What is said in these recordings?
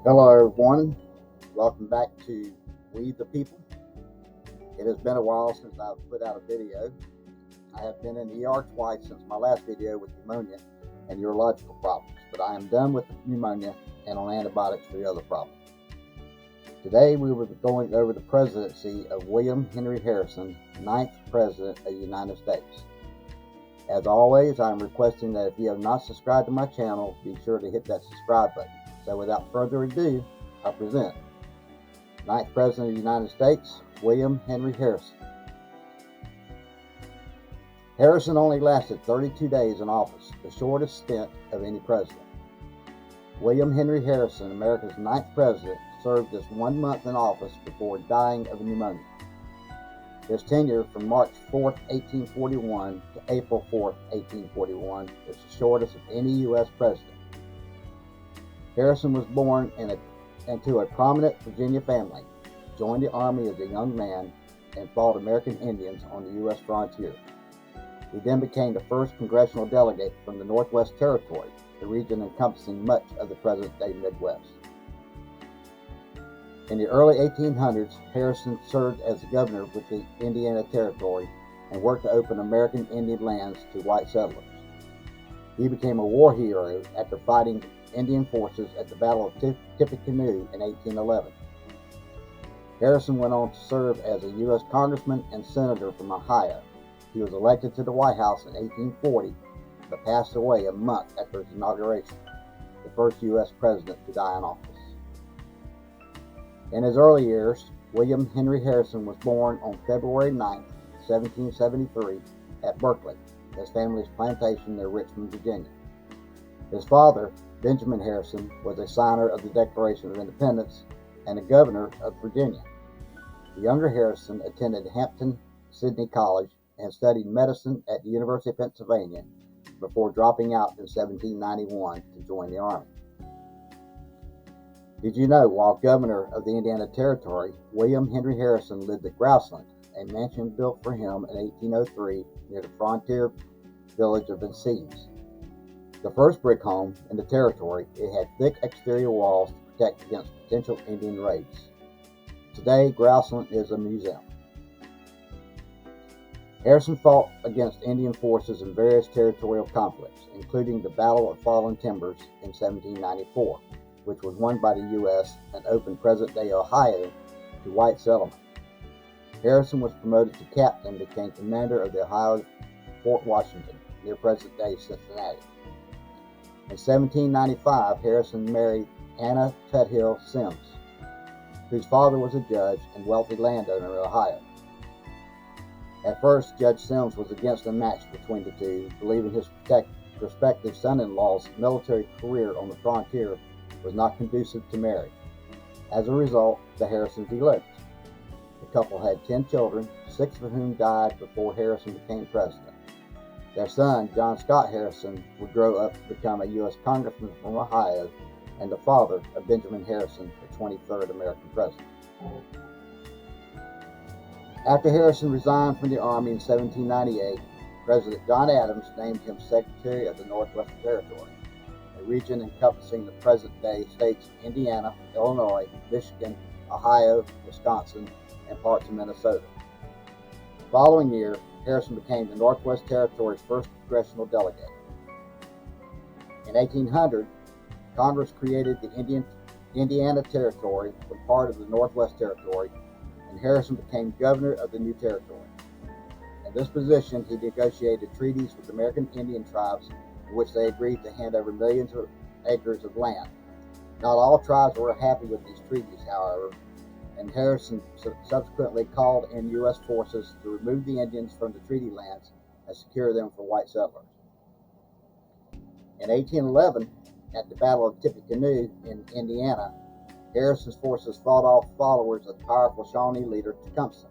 Hello, everyone. Welcome back to We the People. It has been a while since I've put out a video. I have been in the ER twice since my last video with pneumonia and urological problems, but I am done with the pneumonia and on antibiotics for the other problems. Today we will be going over the presidency of William Henry Harrison, 9th President of the United States. As always, I am requesting that if you have not subscribed to my channel, be sure to hit that subscribe button. So without further ado, I present 9th President of the United States, William Henry Harrison. Harrison only lasted 32 days in office, the shortest stint of any president. William Henry Harrison, America's 9th president, served just 1 month in office before dying of pneumonia. His tenure from March 4, 1841 to April 4, 1841 is the shortest of any U.S. president. Harrison was born into a prominent Virginia family, joined the Army as a young man, and fought American Indians on the U.S. frontier. He then became the first congressional delegate from the Northwest Territory, the region encompassing much of the present-day Midwest. In the early 1800s, Harrison served as the governor with the Indiana Territory and worked to open American Indian lands to white settlers. He became a war hero after fighting Indian forces at the Battle of Tippecanoe in 1811. Harrison went on to serve as a U.S. congressman and senator from Ohio. He was elected to the White House in 1840, but passed away a month after his inauguration, the first U.S. president to die in office. In his early years, William Henry Harrison was born on February 9, 1773, at Berkeley, his family's plantation near Richmond, Virginia. His father, Benjamin Harrison, was a signer of the Declaration of Independence and a governor of Virginia. The younger Harrison attended Hampton-Sydney College and studied medicine at the University of Pennsylvania before dropping out in 1791 to join the Army. Did you know, while governor of the Indiana Territory, William Henry Harrison lived at Grouseland, a mansion built for him in 1803 near the frontier village of Vincennes. The first brick home in the territory, it had thick exterior walls to protect against potential Indian raids. Today, Grouseland is a museum. Harrison fought against Indian forces in various territorial conflicts, including the Battle of Fallen Timbers in 1794, which was won by the U.S. and opened present-day Ohio to white settlement. Harrison was promoted to captain and became commander of the Ohio Fort Washington, near present-day Cincinnati. In 1795, Harrison married Anna Tuthill Sims, whose father was a judge and wealthy landowner in Ohio. At first, Judge Sims was against a match between the two, believing his prospective son-in-law's military career on the frontier was not conducive to marriage. As a result, the Harrisons eloped. The couple had 10 children, 6 of whom died before Harrison became president. Their son, John Scott Harrison, would grow up to become a U.S. congressman from Ohio and the father of Benjamin Harrison, the 23rd American president. After Harrison resigned from the Army in 1798, President John Adams named him Secretary of the Northwest Territory, a region encompassing the present-day states of Indiana, Illinois, Michigan, Ohio, Wisconsin, and parts of Minnesota. The following year, Harrison became the Northwest Territory's first congressional delegate. In 1800, Congress created the Indiana Territory from part of the Northwest Territory, and Harrison became governor of the new territory. In this position, he negotiated treaties with American Indian tribes in which they agreed to hand over millions of acres of land. Not all tribes were happy with these treaties, however, and Harrison subsequently called in U.S. forces to remove the Indians from the treaty lands and secure them for white settlers. In 1811, at the Battle of Tippecanoe in Indiana, Harrison's forces fought off followers of the powerful Shawnee leader Tecumseh.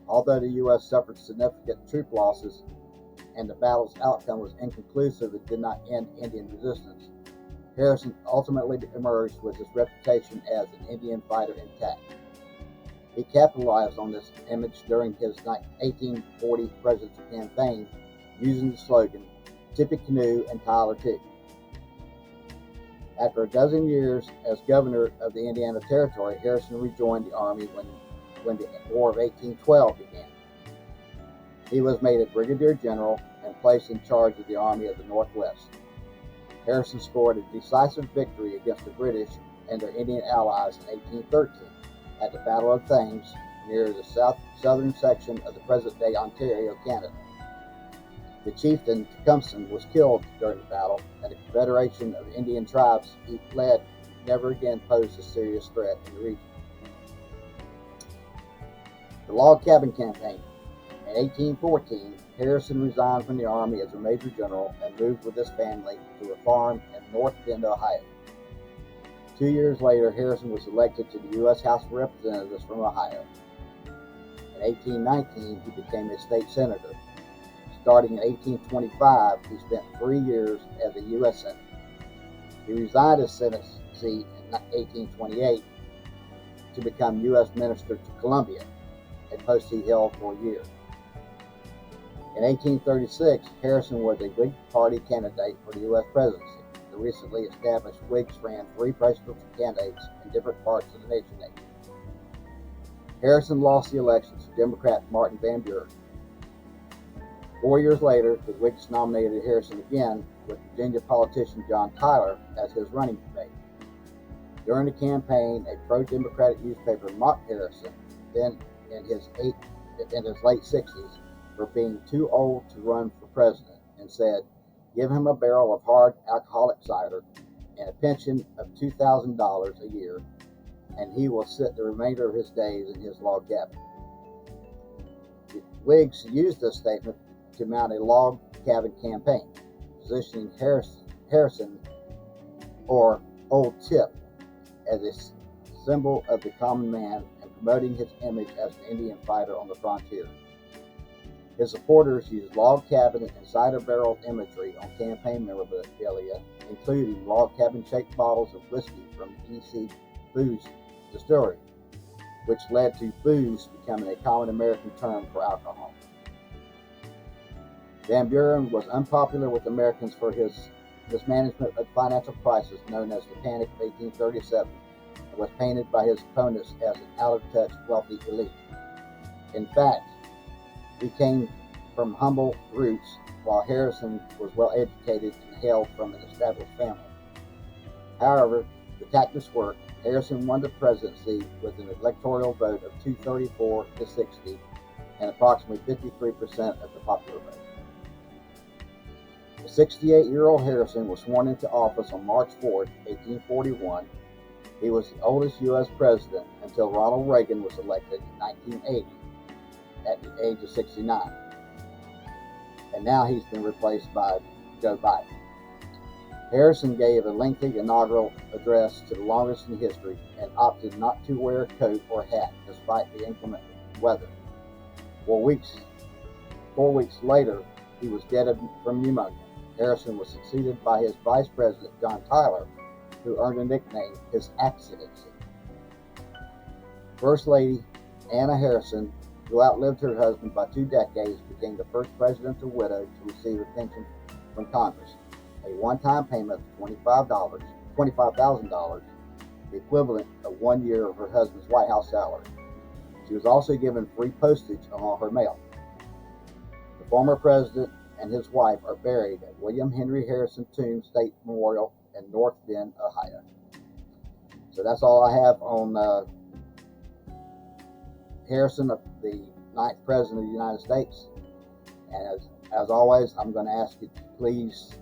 Although the U.S. suffered significant troop losses and the battle's outcome was inconclusive and did not end Indian resistance, Harrison ultimately emerged with his reputation as an Indian fighter intact. He capitalized on this image during his 1840 presidential campaign, using the slogan, "Tippecanoe and Tyler too." After a dozen years as governor of the Indiana Territory, Harrison rejoined the Army when the War of 1812 began. He was made a brigadier general and placed in charge of the Army of the Northwest. Harrison scored a decisive victory against the British and their Indian allies in 1813 at the Battle of Thames near the southern section of the present-day Ontario, Canada. The chieftain Tecumseh was killed during the battle, and the confederation of Indian tribes he led never again posed a serious threat in the region. The Log Cabin Campaign. In 1814, Harrison resigned from the Army as a Major General and moved with his family to a farm in North Bend, Ohio. 2 years later, Harrison was elected to the U.S. House of Representatives from Ohio. In 1819, he became a state senator. Starting in 1825, he spent 3 years as a U.S. Senator. He resigned his Senate seat in 1828 to become U.S. Minister to Colombia, a post he held for a year. In 1836, Harrison was a Whig Party candidate for the U.S. presidency. The recently established Whigs ran 3 presidential candidates in different parts of the nation. Harrison lost the election to Democrat Martin Van Buren. 4 years later, the Whigs nominated Harrison again, with Virginia politician John Tyler as his running mate. During the campaign, a pro-Democratic newspaper mocked Harrison, then in his late 60s, for being too old to run for president, and said, "Give him a barrel of hard alcoholic cider and a pension of $2,000 a year, and he will sit the remainder of his days in his log cabin." The Whigs used this statement to mount a log cabin campaign, positioning Harrison, or Old Tip, as a symbol of the common man and promoting his image as an Indian fighter on the frontier. His supporters used log cabin and cider barrel imagery on campaign memorabilia, including log cabin-shaped bottles of whiskey from E.C. Booze Distillery, which led to booze becoming a common American term for alcohol. Van Buren was unpopular with Americans for his mismanagement of the financial crisis known as the Panic of 1837, and was painted by his opponents as an out-of-touch wealthy elite. In fact, he came from humble roots, while Harrison was well educated and hailed from an established family. However, the tactics worked. Harrison won the presidency with an electoral vote of 234 to 60 and approximately 53% of the popular vote. The 68-year-old Harrison was sworn into office on March 4, 1841. He was the oldest U.S. president until Ronald Reagan was elected in 1980 at the age of 69. And now he's been replaced by Joe Biden. Harrison gave a lengthy inaugural address, to the longest in history, and opted not to wear a coat or hat despite the inclement weather. 4 weeks later, he was dead from pneumonia. Harrison was succeeded by his vice president, John Tyler, who earned a nickname, His Excellency. First Lady Anna Harrison, who outlived her husband by 2 decades, became the first presidential widow to receive a pension from Congress, a one-time payment of $25,000, the equivalent of 1 year of her husband's White House salary. She was also given free postage on all her mail. The former president and his wife are buried at William Henry Harrison Tomb State Memorial in North Bend, Ohio. So that's all I have on Harrison, the 9th President of the United States. And as always, I'm going to ask you to please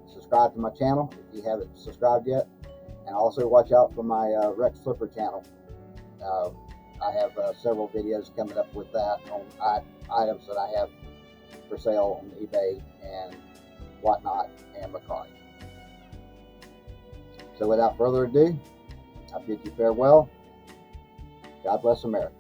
subscribe to my channel if you haven't subscribed yet. And also watch out for my Rex Flipper channel. I have several videos coming up with that on items that I have for sale on eBay and whatnot and Mercari. So without further ado, I bid you farewell. God bless America.